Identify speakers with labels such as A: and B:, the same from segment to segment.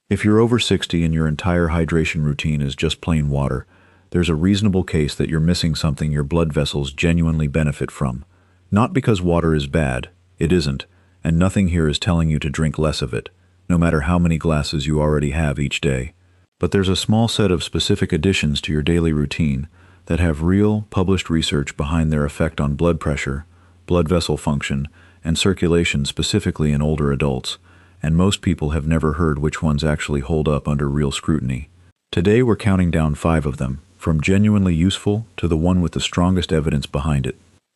A: If you're over 60 and your entire hydration routine is just plain water, there's a reasonable case that you're missing something your blood vessels genuinely benefit from. Not because water is bad, it isn't, and nothing here is telling you to drink less of it, no matter how many glasses you already have each day. But there's a small set of specific additions to your daily routine that have real, published research behind their effect on blood pressure, blood vessel function, and circulation specifically in older adults, and most people have never heard which ones actually hold up under real scrutiny. Today we're counting down 5 of them, from genuinely useful to the one with the strongest evidence behind it.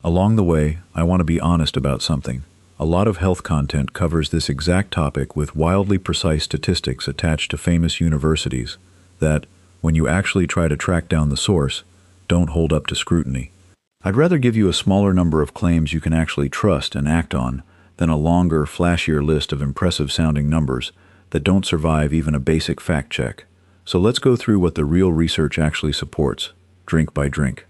A: Along the way, I want to be honest about something. A lot of health content covers this exact topic with wildly precise statistics attached to famous universities that, when you actually try to track down the source, don't hold up to scrutiny. I'd rather give you a smaller number of claims you can actually trust and act on than a longer, flashier list of impressive-sounding numbers that don't survive even a basic fact check. So let's go through what the real research actually supports, drink by drink.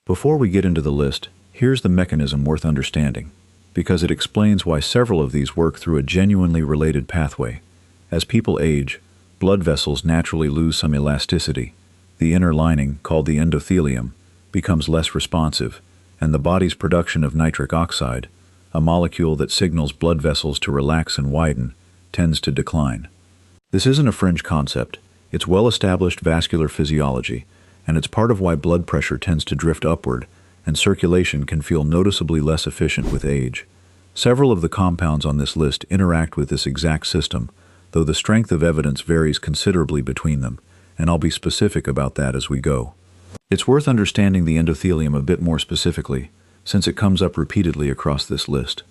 A: Before we get into the list, here's the mechanism worth understanding, because it explains why several of these work through a genuinely related pathway. As people age, blood vessels naturally lose some elasticity. The inner lining, called the endothelium, becomes less responsive, and the body's production of nitric oxide, a molecule that signals blood vessels to relax and widen, tends to decline. This isn't a fringe concept. It's well-established vascular physiology, and it's part of why blood pressure tends to drift upward, and circulation can feel noticeably less efficient with age. Several of the compounds on this list interact with this exact system, though the strength of evidence varies considerably between them, and I'll be specific about that as we go. It's worth understanding the endothelium a bit more specifically, since it comes up repeatedly across this list.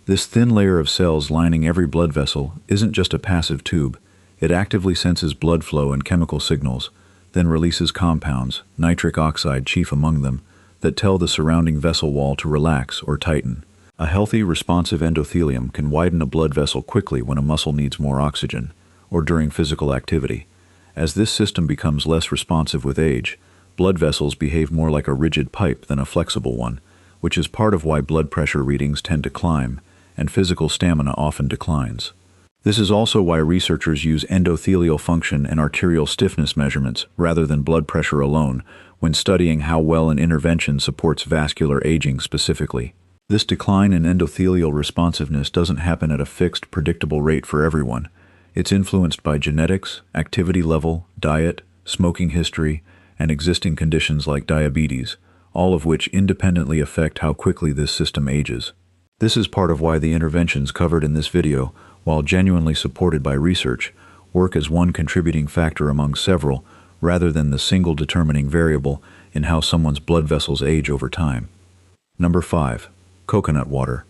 A: This thin layer of cells lining every blood vessel isn't just a passive tube. It actively senses blood flow and chemical signals, then releases compounds, nitric oxide chief among them, that tell the surrounding vessel wall to relax or tighten. A healthy, responsive endothelium can widen a blood vessel quickly when a muscle needs more oxygen, or during physical activity. As this system becomes less responsive with age, blood vessels behave more like a rigid pipe than a flexible one, which is part of why blood pressure readings tend to climb, and physical stamina often declines. This is also why researchers use endothelial function and arterial stiffness measurements rather than blood pressure alone when studying how well an intervention supports vascular aging specifically. This decline in endothelial responsiveness doesn't happen at a fixed, predictable rate for everyone. It's influenced by genetics, activity level, diet, smoking history, and existing conditions like diabetes, all of which independently affect how quickly this system ages. This is part of why the interventions covered in this video, while genuinely supported by research, work as one contributing factor among several, rather than the single determining variable in how someone's blood vessels age over time. Number 5. Coconut water.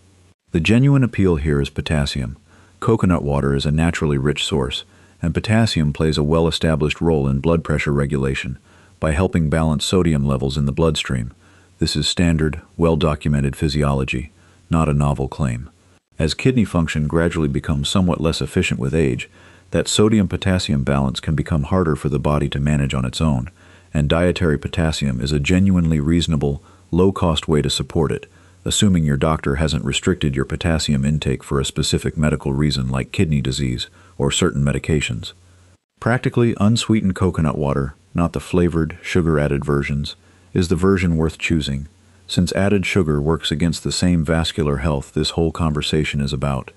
A: The genuine appeal here is potassium. Coconut water is a naturally rich source, and potassium plays a well-established role in blood pressure regulation by helping balance sodium levels in the bloodstream. This is standard, well-documented physiology, not a novel claim. As kidney function gradually becomes somewhat less efficient with age, that sodium-potassium balance can become harder for the body to manage on its own, and dietary potassium is a genuinely reasonable, low-cost way to support it, assuming your doctor hasn't restricted your potassium intake for a specific medical reason like kidney disease or certain medications. Practically unsweetened coconut water, not the flavored, sugar-added versions, is the version worth choosing, since added sugar works against the same vascular health this whole conversation is about.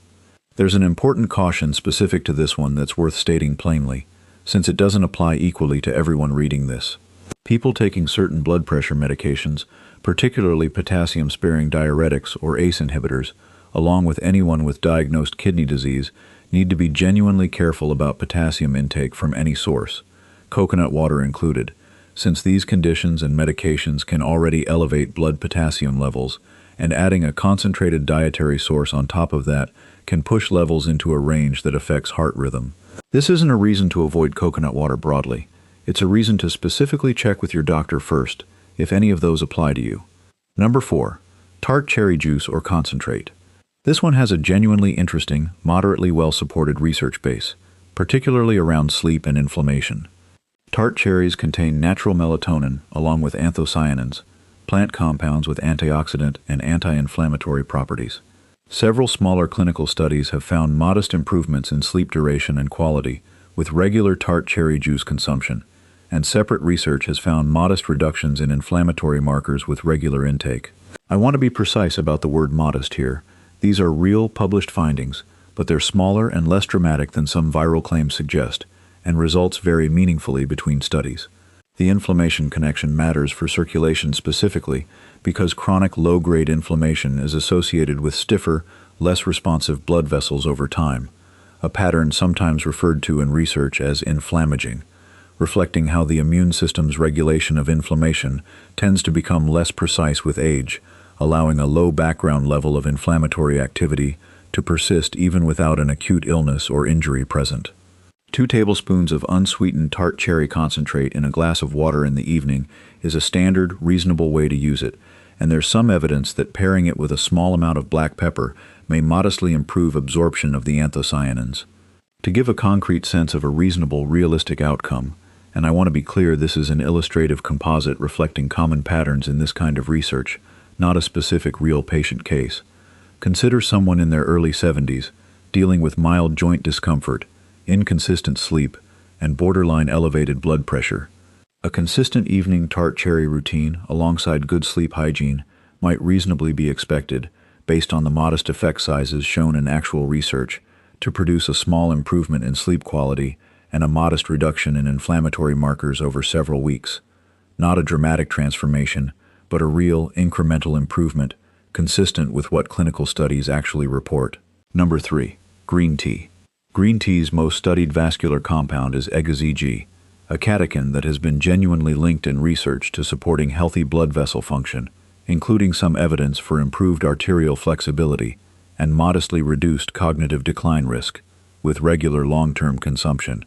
A: There's an important caution specific to this one that's worth stating plainly, since it doesn't apply equally to everyone reading this. People taking certain blood pressure medications, particularly potassium-sparing diuretics or ACE inhibitors, along with anyone with diagnosed kidney disease, need to be genuinely careful about potassium intake from any source, coconut water included, since these conditions and medications can already elevate blood potassium levels, and adding a concentrated dietary source on top of that can push levels into a range that affects heart rhythm. This isn't a reason to avoid coconut water broadly. It's a reason to specifically check with your doctor first, if any of those apply to you. Number 4. Tart cherry juice or concentrate. This one has a genuinely interesting, moderately well-supported research base, particularly around sleep and inflammation. Tart cherries contain natural melatonin along with anthocyanins, plant compounds with antioxidant and anti-inflammatory properties. Several smaller clinical studies have found modest improvements in sleep duration and quality with regular tart cherry juice consumption, and separate research has found modest reductions in inflammatory markers with regular intake. I want to be precise about the word modest here. These are real published findings, but they're smaller and less dramatic than some viral claims suggest, and results vary meaningfully between studies. The inflammation connection matters for circulation specifically because chronic low-grade inflammation is associated with stiffer, less responsive blood vessels over time, a pattern sometimes referred to in research as inflammaging, reflecting how the immune system's regulation of inflammation tends to become less precise with age, allowing a low background level of inflammatory activity to persist even without an acute illness or injury present. 2 tablespoons of unsweetened tart cherry concentrate in a glass of water in the evening is a standard, reasonable way to use it, and there's some evidence that pairing it with a small amount of black pepper may modestly improve absorption of the anthocyanins. To give a concrete sense of a reasonable, realistic outcome, and I want to be clear this is an illustrative composite reflecting common patterns in this kind of research, not a specific real patient case. Consider someone in their early 70s, dealing with mild joint discomfort, inconsistent sleep, and borderline elevated blood pressure. A consistent evening tart cherry routine alongside good sleep hygiene might reasonably be expected, based on the modest effect sizes shown in actual research, to produce a small improvement in sleep quality and a modest reduction in inflammatory markers over several weeks. Not a dramatic transformation, but a real, incremental improvement, consistent with what clinical studies actually report. Number 3. Green tea. Green tea's most studied vascular compound is EGG, a catechin that has been genuinely linked in research to supporting healthy blood vessel function, including some evidence for improved arterial flexibility and modestly reduced cognitive decline risk, with regular long-term consumption.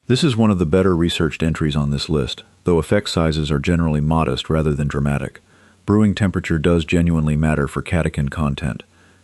A: This is one of the better researched entries on this list, though effect sizes are generally modest rather than dramatic. Brewing temperature does genuinely matter for catechin content.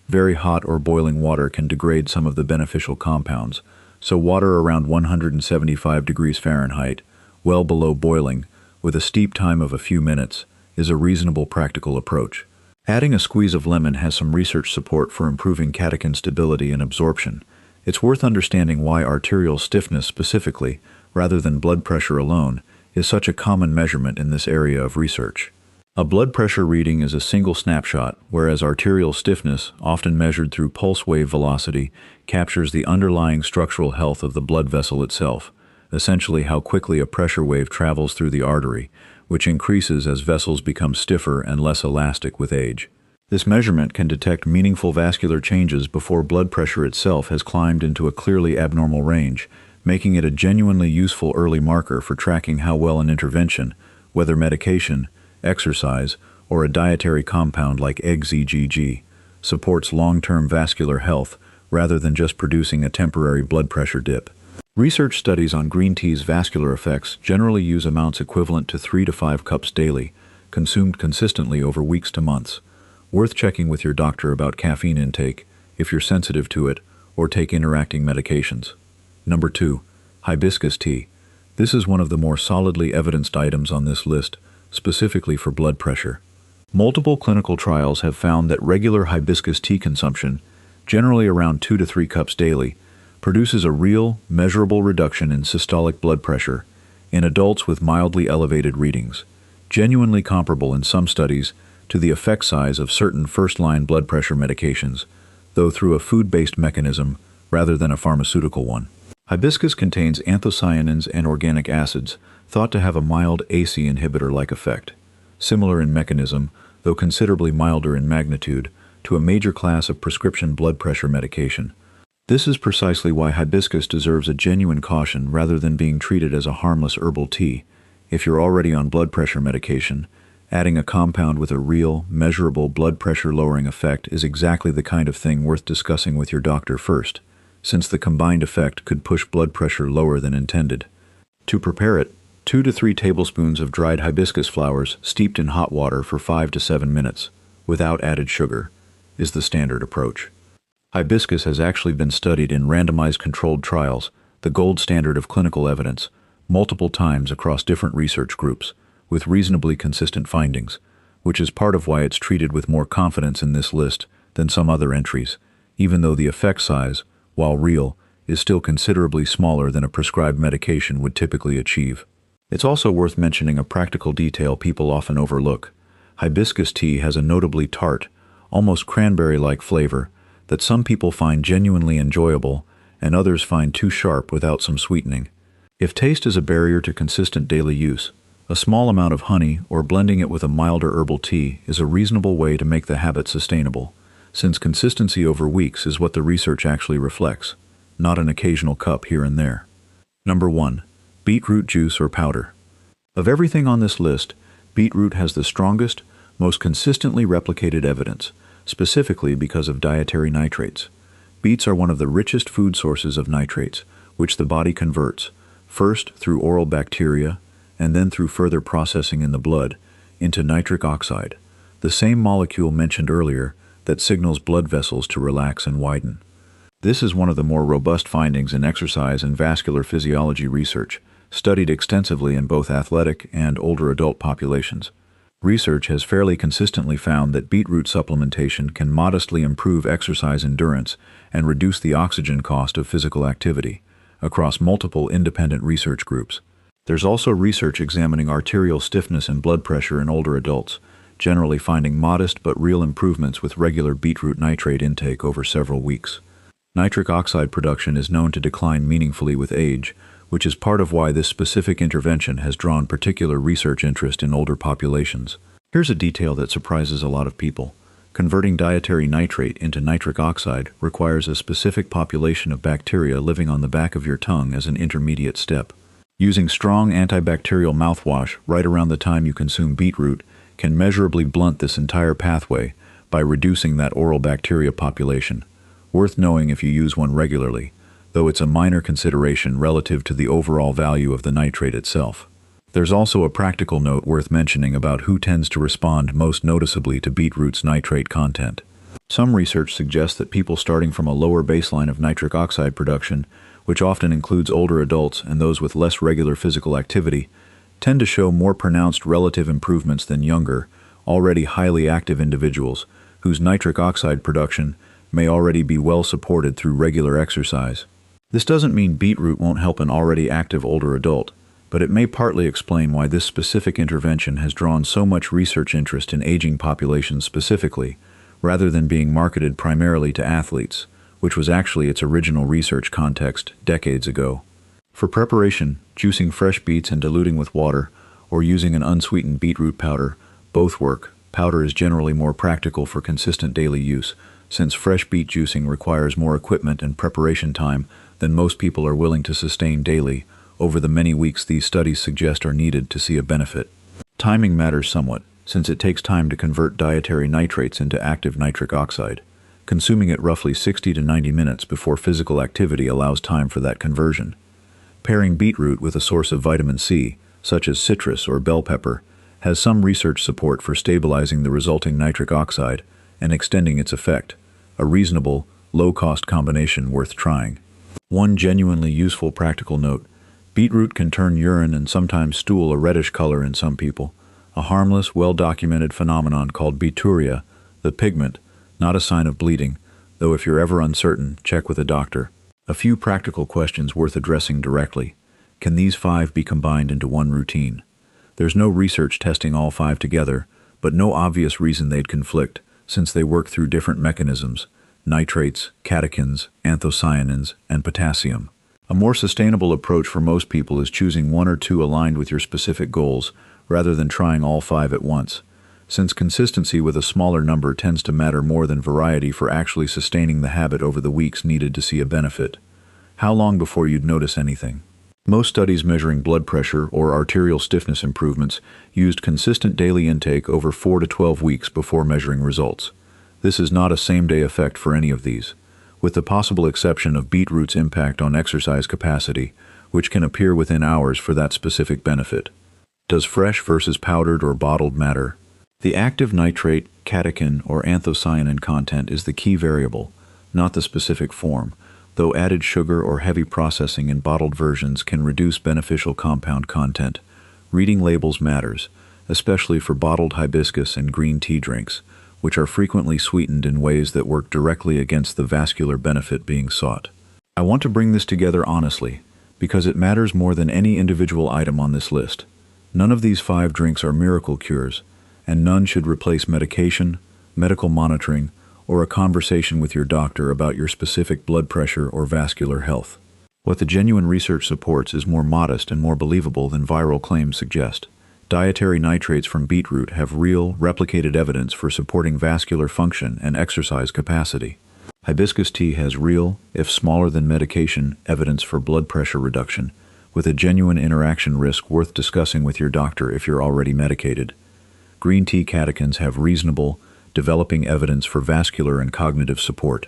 A: Very hot or boiling water can degrade some of the beneficial compounds, so water around 175 degrees Fahrenheit, well below boiling, with a steep time of a few minutes, is a reasonable practical approach. Adding a squeeze of lemon has some research support for improving catechin stability and absorption. It's worth understanding why arterial stiffness specifically, rather than blood pressure alone, is such a common measurement in this area of research. A blood pressure reading is a single snapshot, whereas arterial stiffness, often measured through pulse wave velocity, captures the underlying structural health of the blood vessel itself, essentially how quickly a pressure wave travels through the artery, which increases as vessels become stiffer and less elastic with age. This measurement can detect meaningful vascular changes before blood pressure itself has climbed into a clearly abnormal range, making it a genuinely useful early marker for tracking how well an intervention, whether medication, exercise, or a dietary compound like EGG, supports long-term vascular health rather than just producing a temporary blood pressure dip. Research studies on green tea's vascular effects generally use amounts equivalent to 3 to 5 cups daily, consumed consistently over weeks to months. Worth checking with your doctor about caffeine intake, if you're sensitive to it, or take interacting medications. Number 2. Hibiscus tea. This is one of the more solidly evidenced items on this list, specifically for blood pressure. Multiple clinical trials have found that regular hibiscus tea consumption, generally around 2 to 3 cups daily, produces a real, measurable reduction in systolic blood pressure in adults with mildly elevated readings, genuinely comparable in some studies to the effect size of certain first-line blood pressure medications, though through a food-based mechanism rather than a pharmaceutical one. Hibiscus contains anthocyanins and organic acids, thought to have a mild ACE inhibitor-like effect, similar in mechanism, though considerably milder in magnitude, to a major class of prescription blood pressure medication. This is precisely why hibiscus deserves a genuine caution rather than being treated as a harmless herbal tea. If you're already on blood pressure medication, adding a compound with a real, measurable blood pressure-lowering effect is exactly the kind of thing worth discussing with your doctor first, since the combined effect could push blood pressure lower than intended. To prepare it, 2 to 3 tablespoons of dried hibiscus flowers steeped in hot water for 5 to 7 minutes, without added sugar, is the standard approach. Hibiscus has actually been studied in randomized controlled trials, the gold standard of clinical evidence, multiple times across different research groups, with reasonably consistent findings, which is part of why it's treated with more confidence in this list than some other entries, even though the effect size, while real, is still considerably smaller than a prescribed medication would typically achieve. It's also worth mentioning a practical detail people often overlook. Hibiscus tea has a notably tart, almost cranberry-like flavor that some people find genuinely enjoyable and others find too sharp without some sweetening. If taste is a barrier to consistent daily use, a small amount of honey or blending it with a milder herbal tea is a reasonable way to make the habit sustainable, since consistency over weeks is what the research actually reflects, not an occasional cup here and there. Number 1. Beetroot juice or powder. Of everything on this list, beetroot has the strongest, most consistently replicated evidence, specifically because of dietary nitrates. Beets are one of the richest food sources of nitrates, which the body converts, first through oral bacteria, and then through further processing in the blood, into nitric oxide, the same molecule mentioned earlier that signals blood vessels to relax and widen. This is one of the more robust findings in exercise and vascular physiology research, studied extensively in both athletic and older adult populations. Research has fairly consistently found that beetroot supplementation can modestly improve exercise endurance and reduce the oxygen cost of physical activity across multiple independent research groups. There's also research examining arterial stiffness and blood pressure in older adults, generally finding modest but real improvements with regular beetroot nitrate intake over several weeks. Nitric oxide production is known to decline meaningfully with age, which is part of why this specific intervention has drawn particular research interest in older populations. Here's a detail that surprises a lot of people. Converting dietary nitrate into nitric oxide requires a specific population of bacteria living on the back of your tongue as an intermediate step. Using strong antibacterial mouthwash right around the time you consume beetroot can measurably blunt this entire pathway by reducing that oral bacteria population. Worth knowing if you use one regularly, though it's a minor consideration relative to the overall value of the nitrate itself. There's also a practical note worth mentioning about who tends to respond most noticeably to beetroot's nitrate content. Some research suggests that people starting from a lower baseline of nitric oxide production, which often includes older adults and those with less regular physical activity, tend to show more pronounced relative improvements than younger, already highly active individuals, whose nitric oxide production may already be well supported through regular exercise. This doesn't mean beetroot won't help an already active older adult, but it may partly explain why this specific intervention has drawn so much research interest in aging populations specifically, rather than being marketed primarily to athletes, which was actually its original research context decades ago. For preparation, juicing fresh beets and diluting with water, or using an unsweetened beetroot powder, both work. Powder is generally more practical for consistent daily use, since fresh beet juicing requires more equipment and preparation time than most people are willing to sustain daily over the many weeks these studies suggest are needed to see a benefit. Timing matters somewhat, since it takes time to convert dietary nitrates into active nitric oxide, consuming it roughly 60 to 90 minutes before physical activity allows time for that conversion. Pairing beetroot with a source of vitamin C, such as citrus or bell pepper, has some research support for stabilizing the resulting nitric oxide and extending its effect, a reasonable, low-cost combination worth trying. One genuinely useful practical note: beetroot can turn urine and sometimes stool a reddish color in some people, a harmless, well-documented phenomenon called beeturia, the pigment, not a sign of bleeding, though if you're ever uncertain, check with a doctor. A few practical questions worth addressing directly. Can these 5 be combined into one routine? There's no research testing all 5 together, but no obvious reason they'd conflict, since they work through different mechanisms: nitrates, catechins, anthocyanins, and potassium. A more sustainable approach for most people is choosing 1 or 2 aligned with your specific goals, rather than trying all 5 at once, since consistency with a smaller number tends to matter more than variety for actually sustaining the habit over the weeks needed to see a benefit. How long before you'd notice anything? Most studies measuring blood pressure or arterial stiffness improvements used consistent daily intake over 4 to 12 weeks before measuring results. This is not a same-day effect for any of these, with the possible exception of beetroot's impact on exercise capacity, which can appear within hours for that specific benefit. Does fresh versus powdered or bottled matter? The active nitrate, catechin, or anthocyanin content is the key variable, not the specific form, though added sugar or heavy processing in bottled versions can reduce beneficial compound content. Reading labels matters, especially for bottled hibiscus and green tea drinks, which are frequently sweetened in ways that work directly against the vascular benefit being sought. I want to bring this together honestly, because it matters more than any individual item on this list. None of these 5 drinks are miracle cures, and none should replace medication, medical monitoring, or a conversation with your doctor about your specific blood pressure or vascular health. What the genuine research supports is more modest and more believable than viral claims suggest. Dietary nitrates from beetroot have real, replicated evidence for supporting vascular function and exercise capacity. Hibiscus tea has real, if smaller than medication, evidence for blood pressure reduction, with a genuine interaction risk worth discussing with your doctor if you're already medicated. Green tea catechins have reasonable, developing evidence for vascular and cognitive support.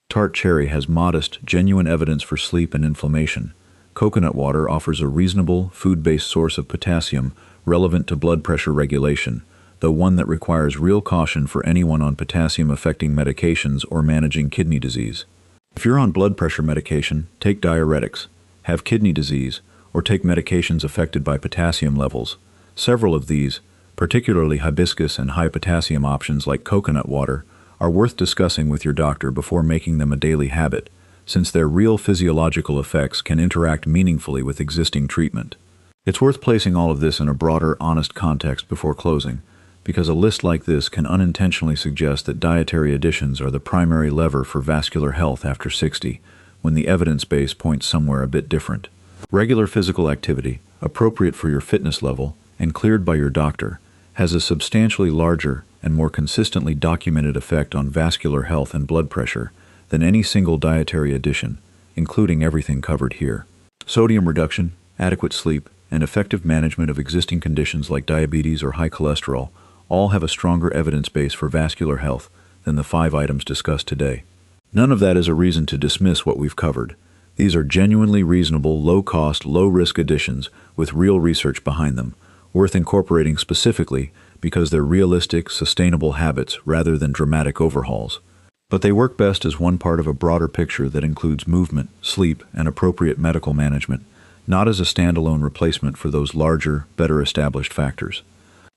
A: Tart cherry has modest, genuine evidence for sleep and inflammation. Coconut water offers a reasonable, food-based source of potassium relevant to blood pressure regulation, though one that requires real caution for anyone on potassium-affecting medications or managing kidney disease. If you're on blood pressure medication, take diuretics, have kidney disease, or take medications affected by potassium levels. Several of these, particularly hibiscus and high-potassium options like coconut water, are worth discussing with your doctor before making them a daily habit, since their real physiological effects can interact meaningfully with existing treatment. It's worth placing all of this in a broader, honest context before closing, because a list like this can unintentionally suggest that dietary additions are the primary lever for vascular health after 60, when the evidence base points somewhere a bit different. Regular physical activity, appropriate for your fitness level, and cleared by your doctor, has a substantially larger and more consistently documented effect on vascular health and blood pressure than any single dietary addition, including everything covered here. Sodium reduction, adequate sleep, and effective management of existing conditions like diabetes or high cholesterol all have a stronger evidence base for vascular health than the 5 items discussed today. None of that is a reason to dismiss what we've covered. These are genuinely reasonable, low-cost, low-risk additions with real research behind them, worth incorporating specifically because they're realistic, sustainable habits rather than dramatic overhauls. But they work best as one part of a broader picture that includes movement, sleep, and appropriate medical management, not as a standalone replacement for those larger, better-established factors.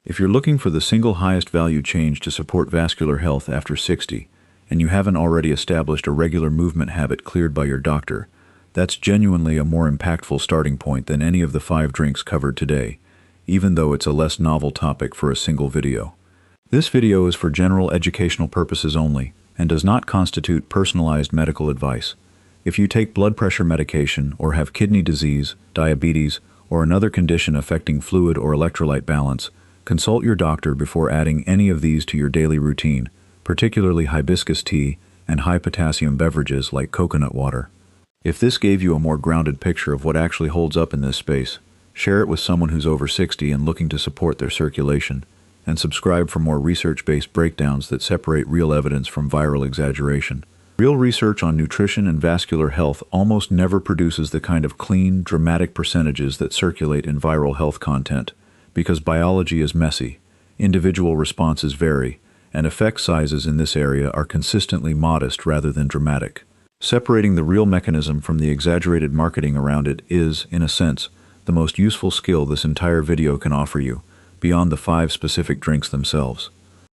A: If you're looking for the single highest value change to support vascular health after 60, and you haven't already established a regular movement habit cleared by your doctor, that's genuinely a more impactful starting point than any of the 5 drinks covered today, even though it's a less novel topic for a single video. This video is for general educational purposes only, and does not constitute personalized medical advice. If you take blood pressure medication or have kidney disease, diabetes, or another condition affecting fluid or electrolyte balance, consult your doctor before adding any of these to your daily routine, particularly hibiscus tea and high-potassium beverages like coconut water. If this gave you a more grounded picture of what actually holds up in this space, share it with someone who's over 60 and looking to support their circulation, and subscribe for more research-based breakdowns that separate real evidence from viral exaggeration. Real research on nutrition and vascular health almost never produces the kind of clean, dramatic percentages that circulate in viral health content, because biology is messy, individual responses vary, and effect sizes in this area are consistently modest rather than dramatic. Separating the real mechanism from the exaggerated marketing around it is, in a sense, the most useful skill this entire video can offer you, beyond the 5 specific drinks themselves.